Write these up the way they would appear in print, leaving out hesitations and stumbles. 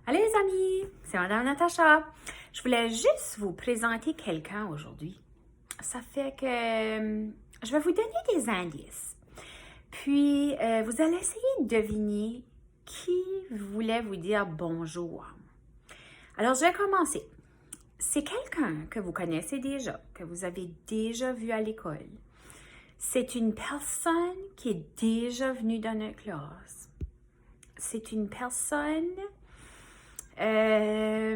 Allez les amis, c'est Madame Natacha. Je voulais juste vous présenter quelqu'un aujourd'hui. Ça fait que je vais vous donner des indices. Puis, vous allez essayer de deviner qui voulait vous dire bonjour. Alors, je vais commencer. C'est quelqu'un que vous connaissez déjà, que vous avez déjà vu à l'école. C'est une personne qui est déjà venue dans notre classe. C'est une personne qui a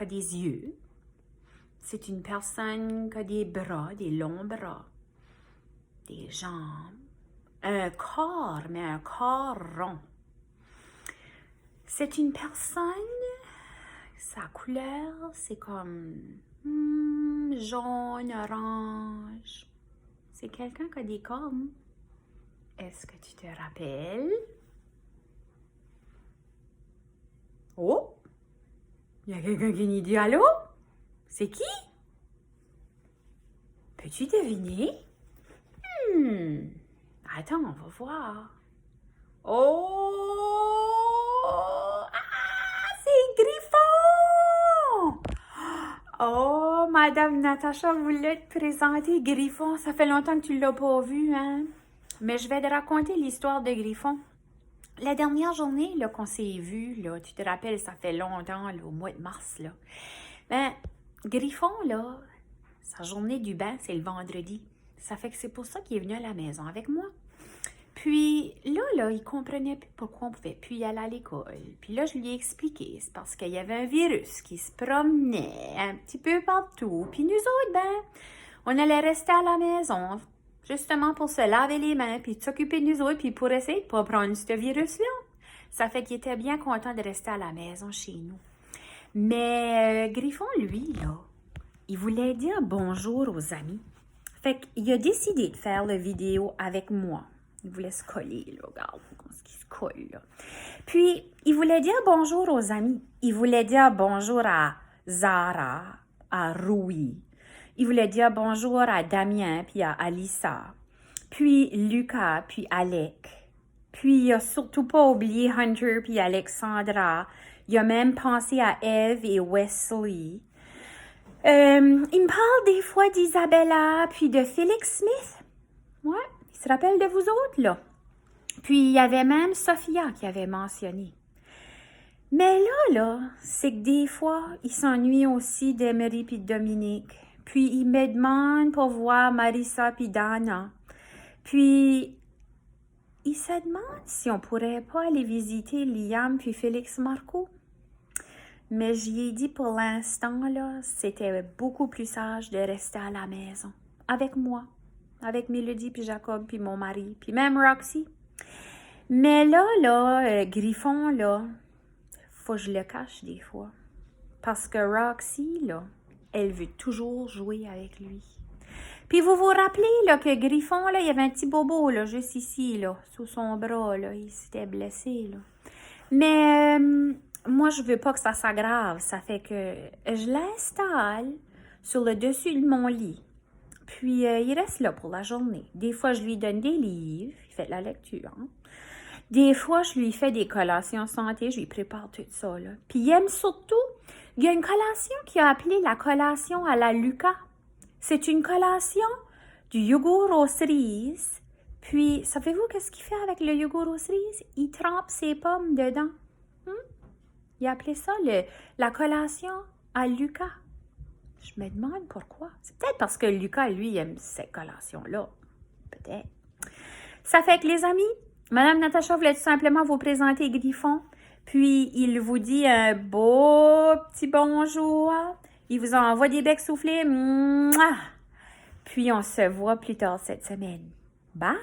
des yeux. C'est une personne qui a des bras, des longs bras, des jambes, un corps, mais un corps rond. C'est une personne, sa couleur, c'est comme jaune, orange. C'est quelqu'un qui a des cornes. Est-ce que tu te rappelles? Oh! Il y a quelqu'un qui nous dit allô? C'est qui? Peux-tu deviner? Attends, on va voir. Oh! Ah! C'est Griffon! Oh, Madame Natacha voulait te présenter Griffon. Ça fait longtemps que tu ne l'as pas vu, hein? Mais je vais te raconter l'histoire de Griffon. La dernière journée là, qu'on s'est vu, là, tu te rappelles, ça fait longtemps, là, au mois de mars, là. Ben, Griffon, là, sa journée du bain, c'est le vendredi. Ça fait que c'est pour ça qu'il est venu à la maison avec moi. Puis là, il comprenait plus pourquoi on pouvait plus y aller à l'école. Puis là, je lui ai expliqué, c'est parce qu'il y avait un virus qui se promenait un petit peu partout. Puis nous autres, ben, on allait rester à la maison, justement pour se laver les mains, puis de s'occuper de nous autres, puis pour essayer de ne pas prendre ce virus-là. Ça fait qu'il était bien content de rester à la maison chez nous. Mais Griffon, lui, là, il voulait dire bonjour aux amis. Fait qu'il a décidé de faire la vidéo avec moi. Il voulait se coller, là, regarde, comment est-ce qu'il se colle, là. Puis, il voulait dire bonjour aux amis. Il voulait dire bonjour à Zara, à Rui. Il voulait dire bonjour à Damien, puis à Alissa. Puis Lucas, puis Alec. Puis, il n'a surtout pas oublié Hunter, puis Alexandra. Il a même pensé à Eve et Wesley. Il me parle des fois d'Isabella, puis de Félix Smith. Ouais, il se rappelle de vous autres, là. Puis, il y avait même Sophia qui avait mentionné. Mais là, c'est que des fois, il s'ennuie aussi d'Emery puis de Dominique. Puis, il me demande pour voir Marissa puis Dana. Puis, il se demande si on pourrait pas aller visiter Liam puis Félix Marco. Mais j'y ai dit pour l'instant, là, c'était beaucoup plus sage de rester à la maison. Avec moi. Avec Mélodie puis Jacob puis mon mari. Puis même Roxy. Mais là, Griffon, là, faut que je le cache des fois. Parce que Roxy, là, elle veut toujours jouer avec lui. Puis vous vous rappelez, là, que Griffon, là, il y avait un petit bobo, là, juste ici, là, sous son bras, là. Il s'était blessé, là. Mais moi, je veux pas que ça s'aggrave. Ça fait que je l'installe sur le dessus de mon lit. Puis, il reste là pour la journée. Des fois, je lui donne des livres. Il fait de la lecture. Hein? Des fois, je lui fais des collations santé. Je lui prépare tout ça, là. Puis, il aime surtout... Il y a une collation qu'il a appelée la collation à la Lucas. C'est une collation du yogourt aux cerises. Puis, savez-vous qu'est-ce qu'il fait avec le yogourt aux cerises? Il trempe ses pommes dedans. Il a appelé ça la collation à Lucas. Je me demande pourquoi. C'est peut-être parce que Lucas, lui, aime cette collation-là. Peut-être. Ça fait que, les amis, Madame Natacha voulait tout simplement vous présenter Griffon. Puis, il vous dit un beau petit bonjour. Il vous envoie des becs soufflés. Mouah! Puis, on se voit plus tard cette semaine. Bye!